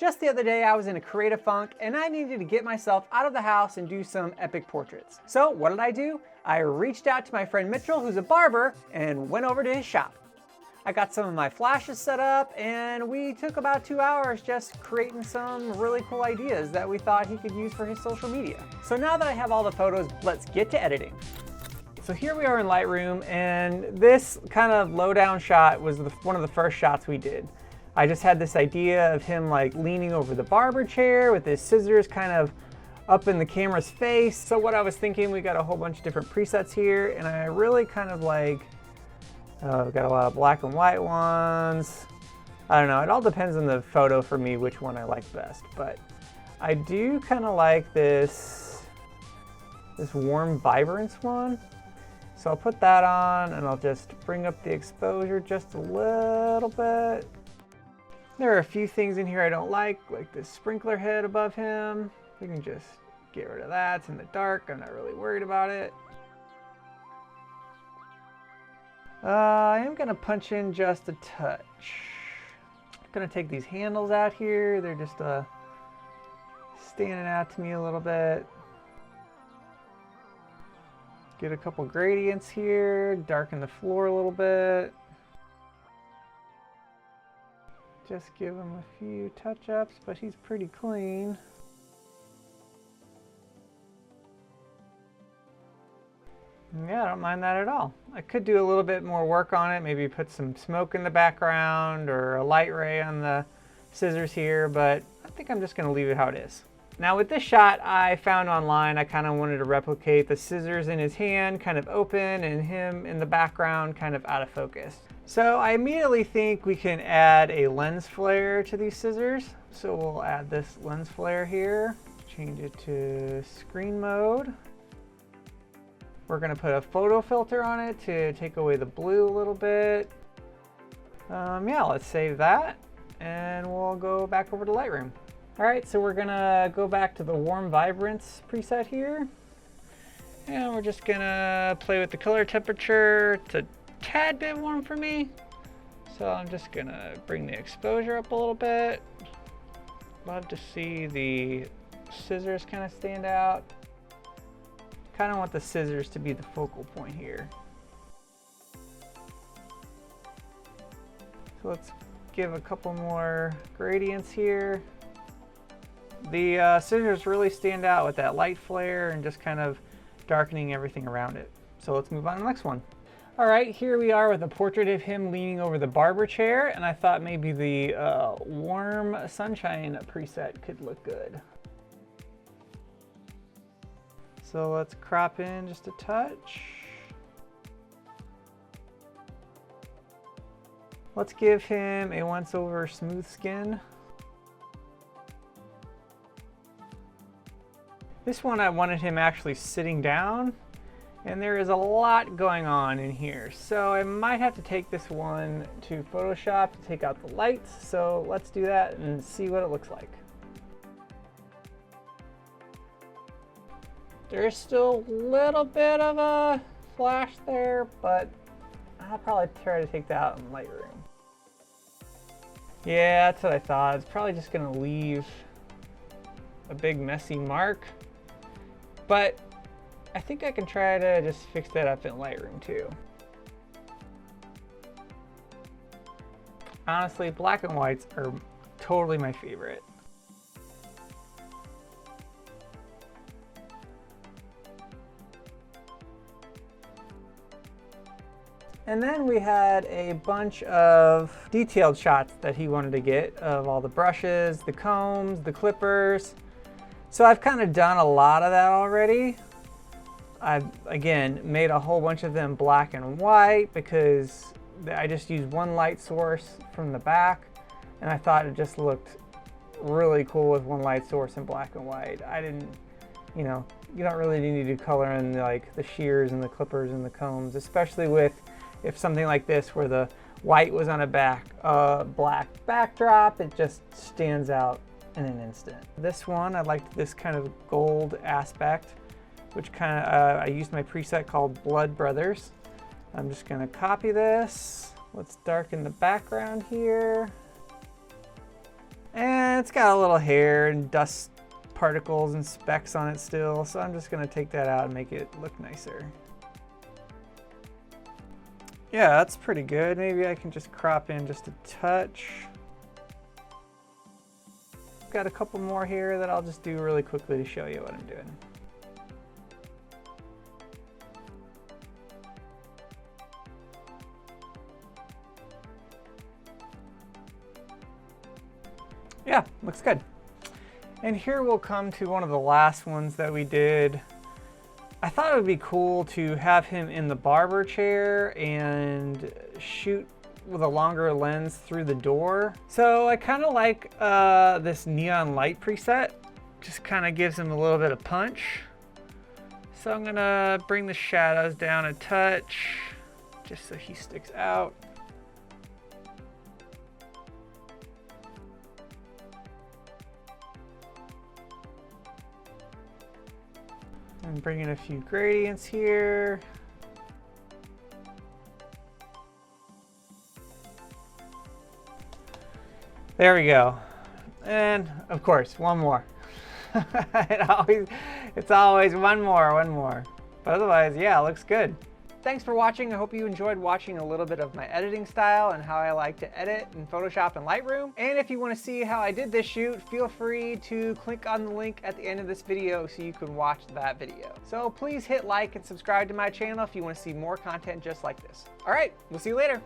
Just the other day I was in a creative funk and I needed to get myself out of the house and do some epic portraits. So what did I do? I reached out to my friend Mitchell, who's a barber, and went over to his shop. I got some of my flashes set up and we took about 2 hours just creating some really cool ideas that we thought he could use for his social media. So now that I have all the photos, let's get to editing. So here we are in Lightroom, and this kind of lowdown shot was one of the first shots we did. I just had this idea of him like leaning over the barber chair with his scissors kind of up in the camera's face. So what I was thinking, we got a whole bunch of different presets here, and I really kind of like, got a lot of black and white ones. I don't know, it all depends on the photo for me which one I like best, but I do kind of like this warm vibrance one. So I'll put that on and I'll just bring up the exposure just a little bit. There are a few things in here I don't like this sprinkler head above him. We can just get rid of that. It's in the dark. I'm not really worried about it. I am going to punch in just a touch. I'm going to take these handles out here. They're just standing out to me a little bit. Get a couple gradients here. Darken the floor a little bit. Just give him a few touch-ups, but he's pretty clean. Yeah, I don't mind that at all. I could do a little bit more work on it, maybe put some smoke in the background or a light ray on the scissors here, but I think I'm just going to leave it how it is. Now with this shot I found online, I kind of wanted to replicate the scissors in his hand kind of open and him in the background kind of out of focus. So I immediately think we can add a lens flare to these scissors. So we'll add this lens flare here, change it to screen mode. We're going to put a photo filter on it to take away the blue a little bit. Yeah, let's save that and we'll go back over to Lightroom. All right, so we're gonna go back to the warm vibrance preset here. And we're just gonna play with the color temperature. It's a tad bit warm for me. So I'm just gonna bring the exposure up a little bit. Love to see the scissors kind of stand out. Kind of want the scissors to be the focal point here. So let's give a couple more gradients here. The scissors really stand out with that light flare and just kind of darkening everything around it. So let's move on to the next one. All right, here we are with a portrait of him leaning over the barber chair, and I thought maybe the warm sunshine preset could look good. So let's crop in just a touch. Let's give him a once over smooth skin. This one I wanted him actually sitting down, and there is a lot going on in here. So I might have to take this one to Photoshop to take out the lights. So let's do that and see what it looks like. There's still a little bit of a flash there, but I'll probably try to take that out in Lightroom. Yeah, that's what I thought. It's probably just gonna leave a big messy mark. But I think I can try to just fix that up in Lightroom too. Honestly, black and whites are totally my favorite. And then we had a bunch of detailed shots that he wanted to get of all the brushes, the combs, the clippers. So I've kind of done a lot of that already. I've, again, made a whole bunch of them black and white because I just used one light source from the back, and I thought it just looked really cool with one light source in black and white. I didn't, you know, you don't really need to do color in like the shears and the clippers and the combs, especially with if something like this where the white was on a black backdrop, it just stands out in an instant. This one, I liked this kind of gold aspect, which kind of, I used my preset called Blood Brothers. I'm just gonna copy this. Let's darken the background here. And it's got a little hair and dust particles and specks on it still, so I'm just gonna take that out and make it look nicer. Yeah, that's pretty good. Maybe I can just crop in just a touch. Got a couple more here that I'll just do really quickly to show you what I'm doing. Yeah, looks good. And here we'll come to one of the last ones that we did. I thought it would be cool to have him in the barber chair and shoot with a longer lens through the door. So I kind of like this neon light preset. Just kind of gives him a little bit of punch. So I'm gonna bring the shadows down a touch, just so he sticks out. And bring in a few gradients here. There we go. And of course, one more. It's always one more. But otherwise, yeah, it looks good. Thanks for watching. I hope you enjoyed watching a little bit of my editing style and how I like to edit in Photoshop and Lightroom. And if you want to see how I did this shoot, feel free to click on the link at the end of this video so you can watch that video. So please hit like and subscribe to my channel if you want to see more content just like this. All right, we'll see you later.